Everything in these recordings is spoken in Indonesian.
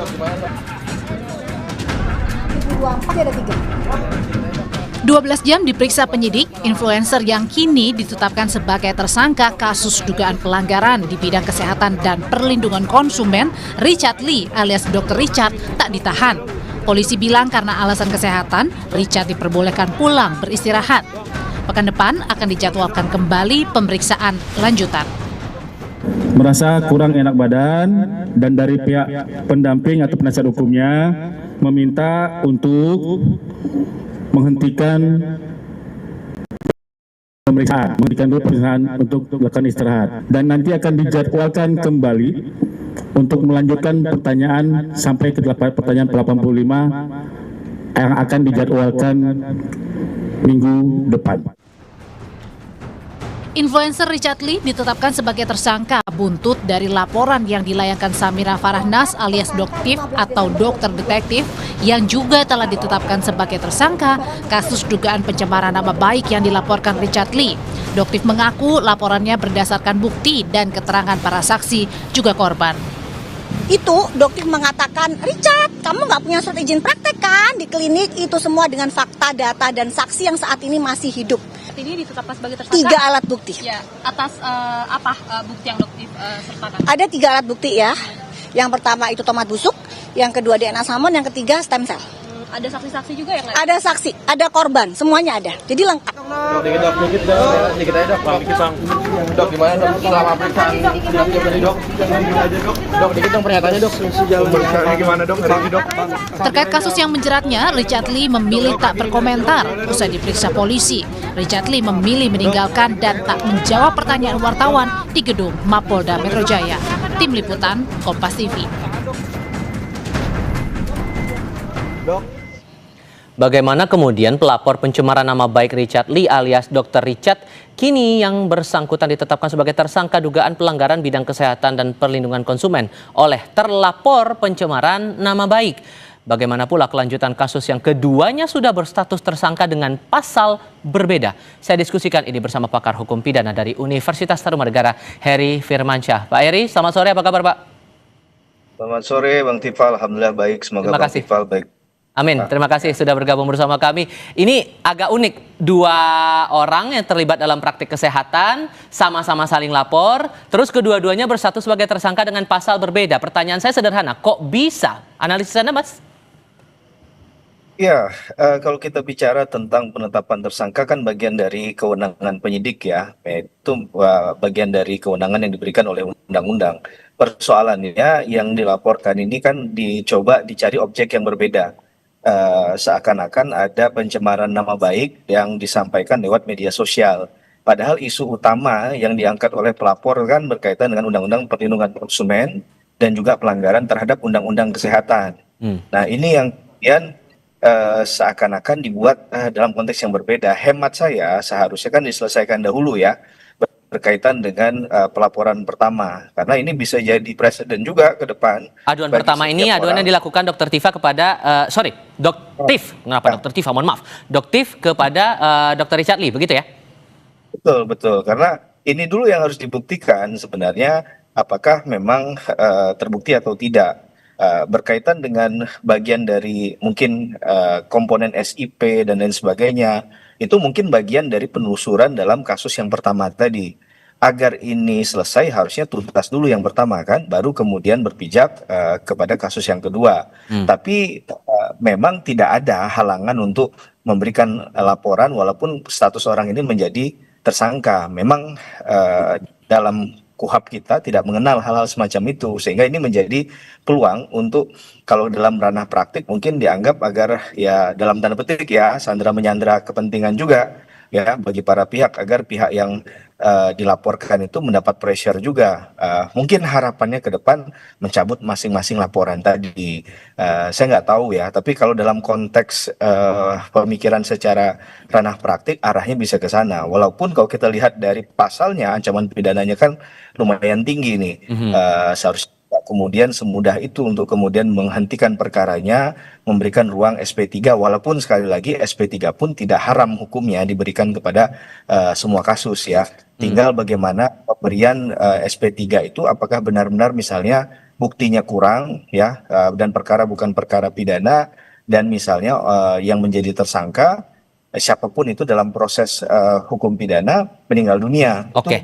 ada 12 jam diperiksa penyidik, influencer yang kini ditetapkan sebagai tersangka kasus dugaan pelanggaran di bidang kesehatan dan perlindungan konsumen, Richard Lee alias Dr. Richard tak ditahan. Polisi bilang karena alasan kesehatan, Richard diperbolehkan pulang beristirahat. Pekan depan akan dijadwalkan kembali pemeriksaan lanjutan. Merasa kurang enak badan dan dari pihak pendamping atau penasihat hukumnya meminta untuk menghentikan pemeriksaan untuk melakukan istirahat dan nanti akan dijadwalkan kembali untuk melanjutkan pertanyaan sampai ke pertanyaan 85 yang akan dijadwalkan minggu depan. Influencer Richard Lee ditetapkan sebagai tersangka buntut dari laporan yang dilayangkan Samira Farahnas alias Doktif atau dokter detektif yang juga telah ditetapkan sebagai tersangka kasus dugaan pencemaran nama baik yang dilaporkan Richard Lee. Doktif mengaku laporannya berdasarkan bukti dan keterangan para saksi juga korban. Itu Doktif mengatakan, Richard, kamu nggak punya surat izin praktek kan di klinik, itu semua dengan fakta, data, dan saksi yang saat ini masih hidup. Ini ditetapkan sebagai tersangka. 3 alat bukti. Ya, atas bukti yang Doktif sertakan? Ada 3 alat bukti ya. Yang pertama itu tomat busuk, yang kedua DNA salmon, yang ketiga stem cell. Ada saksi-saksi juga yang lain? Ada saksi, ada korban, semuanya ada. Jadi lengkap. Dikit aja dok, dok gimana dok selama periksaan dok? Dok dikit dong pernyataannya dok. Periksaannya gimana dok hari ini dok? Terkait kasus yang menjeratnya, Richard Lee memilih tak berkomentar usai diperiksa polisi. Richard Lee memilih meninggalkan dan tak menjawab pertanyaan wartawan di gedung Mapolda Metro Jaya. Tim Liputan, Kompas TV. Bagaimana kemudian pelapor pencemaran nama baik Richard Lee alias Dr. Richard kini yang bersangkutan ditetapkan sebagai tersangka dugaan pelanggaran bidang kesehatan dan perlindungan konsumen oleh terlapor pencemaran nama baik. Bagaimana pula kelanjutan kasus yang keduanya sudah berstatus tersangka dengan pasal berbeda? Saya diskusikan ini bersama pakar hukum pidana dari Universitas Tarumanegara, Heri Firmansyah. Pak Heri, selamat sore, apa kabar Pak? Selamat sore Bang Tifal, alhamdulillah baik, semoga Bang Tifal baik. Amin, terima kasih sudah bergabung bersama kami. Ini agak unik, 2 orang yang terlibat dalam praktik kesehatan, sama-sama saling lapor, terus kedua-duanya berstatus sebagai tersangka dengan pasal berbeda. Pertanyaan saya sederhana, kok bisa? Analisis Anda, Mas? Ya, kalau kita bicara tentang penetapan tersangka kan bagian dari kewenangan penyidik ya, itu bagian dari kewenangan yang diberikan oleh undang-undang. Persoalannya yang dilaporkan ini kan dicoba dicari objek yang berbeda. Seakan-akan ada pencemaran nama baik yang disampaikan lewat media sosial. Padahal isu utama yang diangkat oleh pelapor kan berkaitan dengan Undang-Undang Perlindungan Konsumen dan juga pelanggaran terhadap Undang-Undang Kesehatan. Nah ini yang kemudian seakan-akan dibuat dalam konteks yang berbeda. Hemat saya seharusnya kan diselesaikan dahulu ya berkaitan dengan pelaporan pertama, karena ini bisa jadi presiden juga ke depan. Aduan pertama ini aduan yang dilakukan Dr. Tifa kepada Doktif, kenapa Dr. Tifa, mohon maaf, Doktif kepada Dr. Richard Lee, begitu ya? Betul, karena ini dulu yang harus dibuktikan sebenarnya apakah memang terbukti atau tidak. Berkaitan dengan bagian dari mungkin komponen SIP dan lain sebagainya, itu mungkin bagian dari penelusuran dalam kasus yang pertama tadi. Agar ini selesai harusnya tuntas dulu yang pertama kan, baru kemudian berpijak kepada kasus yang kedua. Tapi memang tidak ada halangan untuk memberikan laporan walaupun status orang ini menjadi tersangka. Memang dalam KUHP kita tidak mengenal hal-hal semacam itu, sehingga ini menjadi peluang untuk kalau dalam ranah praktik mungkin dianggap agar ya dalam tanda petik ya sandera menyandera kepentingan juga ya bagi para pihak agar pihak yang dilaporkan itu mendapat pressure juga. Mungkin harapannya ke depan mencabut masing-masing laporan tadi. Saya nggak tahu ya, tapi kalau dalam konteks pemikiran secara ranah praktik arahnya bisa ke sana. Walaupun kalau kita lihat dari pasalnya ancaman pidananya kan lumayan tinggi nih. Seharusnya kemudian semudah itu untuk kemudian menghentikan perkaranya, memberikan ruang SP3, walaupun sekali lagi SP3 pun tidak haram hukumnya diberikan kepada semua kasus ya. Tinggal bagaimana pemberian SP3 itu apakah benar-benar misalnya buktinya kurang ya, dan perkara bukan perkara pidana, dan misalnya yang menjadi tersangka siapapun itu dalam proses hukum pidana meninggal dunia. Oke.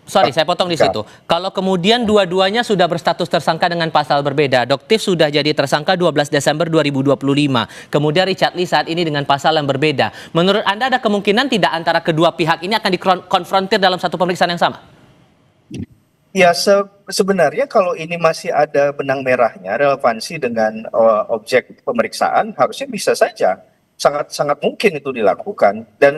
Sorry, saya potong di situ. Kalau kemudian dua-duanya sudah berstatus tersangka dengan pasal berbeda, Doktif sudah jadi tersangka 12 Desember 2025. Kemudian Richard Lee saat ini dengan pasal yang berbeda. Menurut Anda ada kemungkinan tidak antara kedua pihak ini akan dikonfrontir dalam satu pemeriksaan yang sama? Ya, sebenarnya kalau ini masih ada benang merahnya, relevansi dengan objek pemeriksaan, harusnya bisa saja. Sangat mungkin itu dilakukan. Dan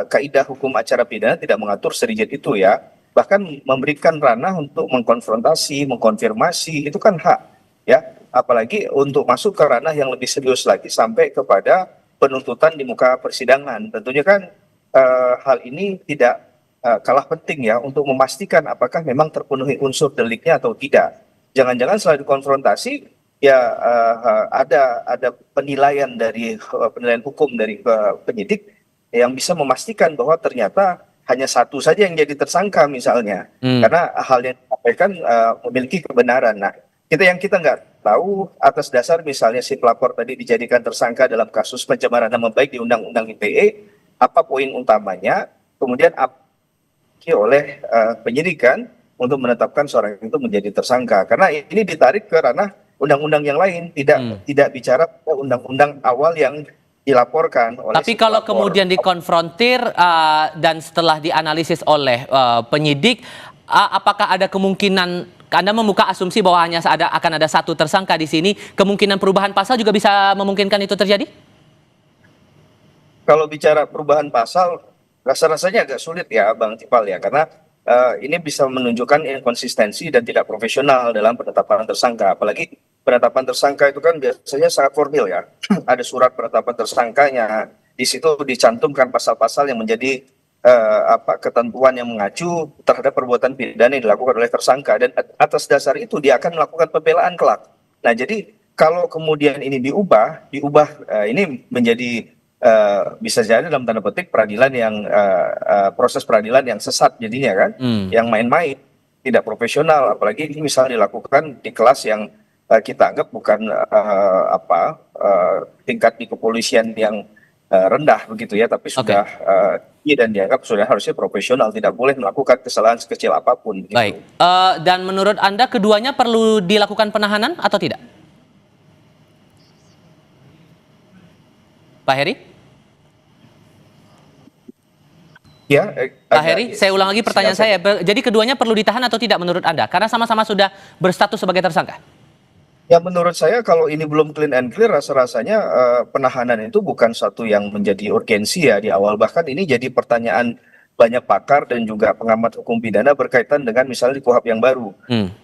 kaidah hukum acara pidana tidak mengatur serigit itu ya. Bahkan memberikan ranah untuk mengkonfrontasi, mengkonfirmasi, itu kan hak. Ya, apalagi untuk masuk ke ranah yang lebih serius lagi sampai kepada penuntutan di muka persidangan. Tentunya kan hal ini tidak kalah penting ya untuk memastikan apakah memang terpenuhi unsur deliknya atau tidak. Jangan-jangan setelah dikonfrontasi ya ada penilaian hukum dari penyidik yang bisa memastikan bahwa ternyata hanya satu saja yang jadi tersangka misalnya, karena hal yang disampaikan memiliki kebenaran. Nah, kita nggak tahu atas dasar misalnya si pelapor tadi dijadikan tersangka dalam kasus pencemaran nama baik di Undang-Undang ITE, apa poin utamanya, kemudian oleh penyidikan untuk menetapkan seorang itu menjadi tersangka, karena ini ditarik ke ranah undang-undang yang lain, tidak bicara undang-undang awal yang dilaporkan oleh. Tapi kalau kemudian dikonfrontir dan setelah dianalisis oleh penyidik, apakah ada kemungkinan Anda membuka asumsi bahwa hanya akan ada satu tersangka di sini, kemungkinan perubahan pasal juga bisa memungkinkan itu terjadi? Kalau bicara perubahan pasal, rasa-rasanya agak sulit ya, Bang Tifal ya, karena ini bisa menunjukkan inkonsistensi dan tidak profesional dalam penetapan tersangka, apalagi penetapan tersangka itu kan biasanya sangat formil ya. Ada surat penetapan tersangkanya, di situ dicantumkan pasal-pasal yang menjadi ketentuan yang mengacu terhadap perbuatan pidana yang dilakukan oleh tersangka, dan atas dasar itu dia akan melakukan pembelaan kelak. Nah, jadi kalau kemudian ini diubah ini menjadi bisa jadi dalam tanda petik peradilan yang proses peradilan yang sesat jadinya kan, yang main-main, tidak profesional, apalagi ini misalnya dilakukan di kelas yang kita anggap bukan tingkat di kepolisian yang rendah begitu ya, tapi sudah dan dianggap sudah harusnya profesional, tidak boleh melakukan kesalahan sekecil apapun. Gitu. Baik, dan menurut Anda keduanya perlu dilakukan penahanan atau tidak? Pak Heri? Ya, Pak Heri, saya ulang lagi pertanyaan saya. Jadi keduanya perlu ditahan atau tidak menurut Anda? Karena sama-sama sudah berstatus sebagai tersangka. Ya, menurut saya kalau ini belum clean and clear, rasa-rasanya penahanan itu bukan satu yang menjadi urgensi ya di awal. Bahkan ini jadi pertanyaan banyak pakar dan juga pengamat hukum pidana berkaitan dengan misalnya di KUHP yang baru.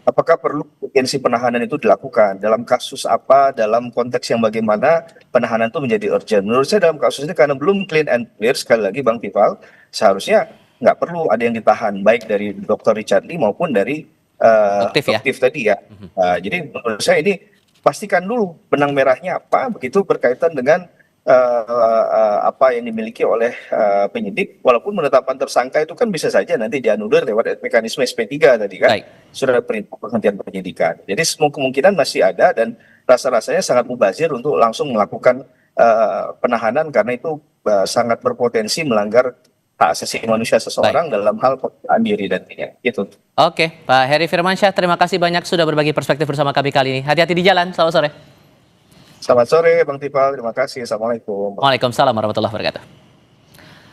Apakah perlu urgensi penahanan itu dilakukan? Dalam kasus apa, dalam konteks yang bagaimana penahanan itu menjadi urgent? Menurut saya dalam kasus ini karena belum clean and clear, sekali lagi Bang Tifal, seharusnya nggak perlu ada yang ditahan, baik dari Dr. Richard Lee maupun dari Doktif tadi ya. Jadi menurut saya ini pastikan dulu benang merahnya apa, begitu berkaitan dengan apa yang dimiliki oleh penyidik. Walaupun penetapan tersangka itu kan bisa saja nanti dianulir lewat mekanisme SP3 tadi kan. Sudah perintah penghentian penyidikan. Jadi semua kemungkinan masih ada dan rasa-rasanya sangat mubazir untuk langsung melakukan penahanan karena itu sangat berpotensi melanggar hak asasi manusia seseorang dalam hal pembelaan diri dan gitu. Oke, Pak Heri Firmansyah, terima kasih banyak sudah berbagi perspektif bersama kami kali ini. Hati-hati di jalan, selamat sore. Selamat sore Bang Tifal, terima kasih. Assalamualaikum. Waalaikumsalam warahmatullahi wabarakatuh.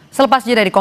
Selepas jeda di